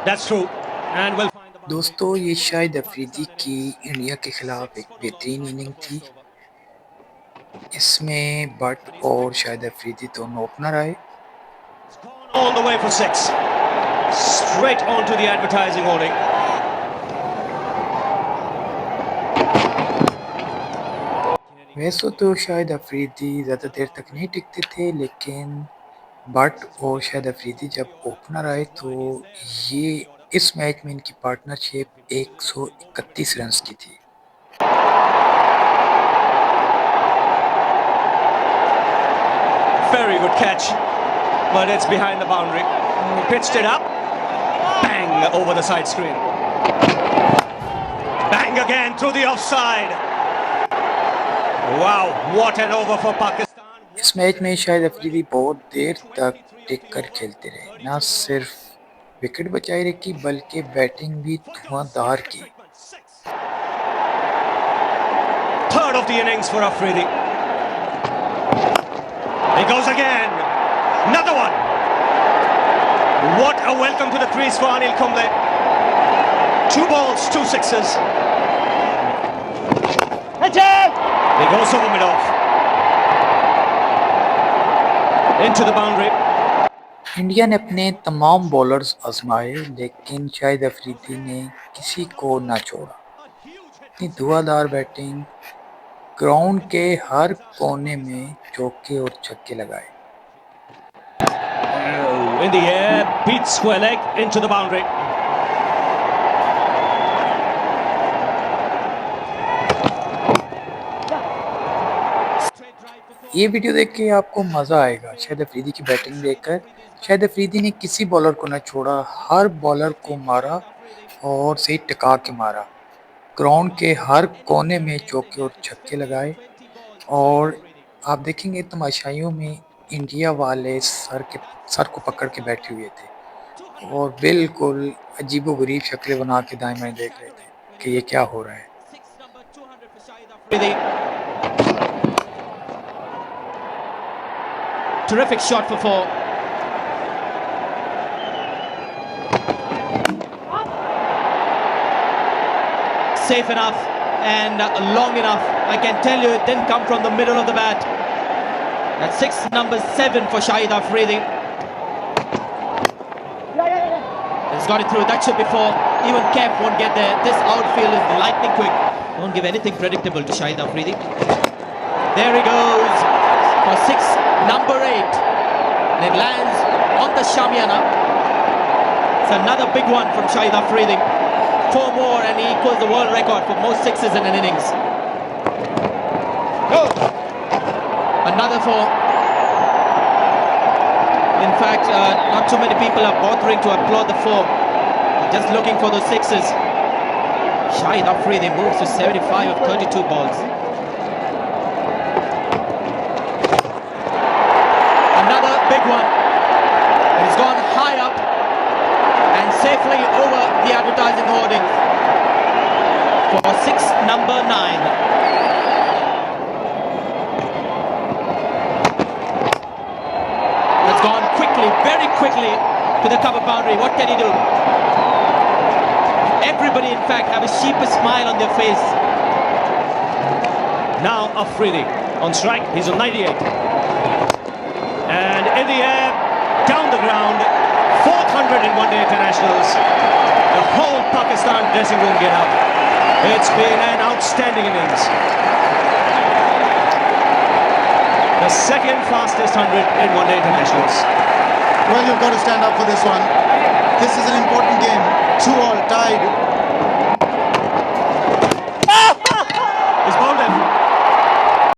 That's true. And we'll find the mark. दोस्तों, ये शाहिद अफरीदी की इंडिया के खिलाफ एक बेहतरीन इनिंग थी। इसमें बट और शाहिद अफरीदी दोनों ओपनर आए। It's gone all the way for six. Straight onto the advertising hoarding. वैसे तो शाहिद अफरीदी ज़्यादा देर तक नहीं टिकते थे, लेकिन बट और शाहिद अफरीदी जब ओपनर आए तो ये इस मैच में इनकी पार्टनरशिप 131 रन्स की थी। Very good catch, but it's behind the boundary. He pitched it up. Bang over the side screen. Bang again through the offside. Wow, what an over for Pakistan. इस match में शाहिद अफरीदी बहुत देर तक टिक कर खेलते रहे। न सिर्फ विकेट बचाई रखी बल्कि बैटिंग भी धुआंधार की। Third of the innings for Afridi. He goes again. Another one. What a welcome to the crease for Anil Kumble. 2 balls, 2 sixes. He goes over mid-off. Into the boundary. India ने अपने तमाम bowlers आजमाए, लेकिन शाहिद अफरीदी ने किसी को ना छोड़ा। इतनी धुआंधार बैटिंग, ग्राउंड के हर कोने में चौके और छक्के लगाए। Oh, in the air, beats square leg into the boundary. ये वीडियो देख के आपको मज़ा आएगा शाहिद अफरीदी की बैटिंग देखकर। शाहिद अफरीदी ने किसी बॉलर को ना छोड़ा, हर बॉलर को मारा और सही टिका के मारा। ग्राउंड के हर कोने में चौके और छक्के लगाए और आप देखेंगे तमाशाइयों में इंडिया वाले सर को पकड़ के बैठे हुए थे और बिल्कुल अजीबो-गरीब शक्लें बना के दाएं-बाएं देख रहे थे कि ये क्या हो रहा है। Terrific shot for 4. Safe enough and long enough. I can tell you it didn't come from the middle of the bat. That's number 7 for Shahid Afridi. He's got it through. That should be 4. Even Kep won't get there. This outfield is lightning quick. Don't give anything predictable to Shahid Afridi. There he goes for 6, number 8. And it lands on the Shamiana. It's another big one from Shahid Afridi. 4 more and he equals the world record for most sixes in an innings. Another 4. In fact, not too many people are bothering to applaud the 4. Just looking for those sixes. Shahid Afridi moves to 75 of 32 balls. Another big one. He's gone high up and safely over the advertising hoarding for 6, number 9. That's gone quickly, very quickly to the cover boundary. What can he do? Everybody, in fact, have a sheepish smile on their face. Now Afridi on strike. He's on 98. And in the air, down the ground, 400 in one-day internationals. The whole Pakistan dressing room get up. It's been an outstanding innings. The second fastest 100 in one-day internationals. Well, you've got to stand up for this one. This is an important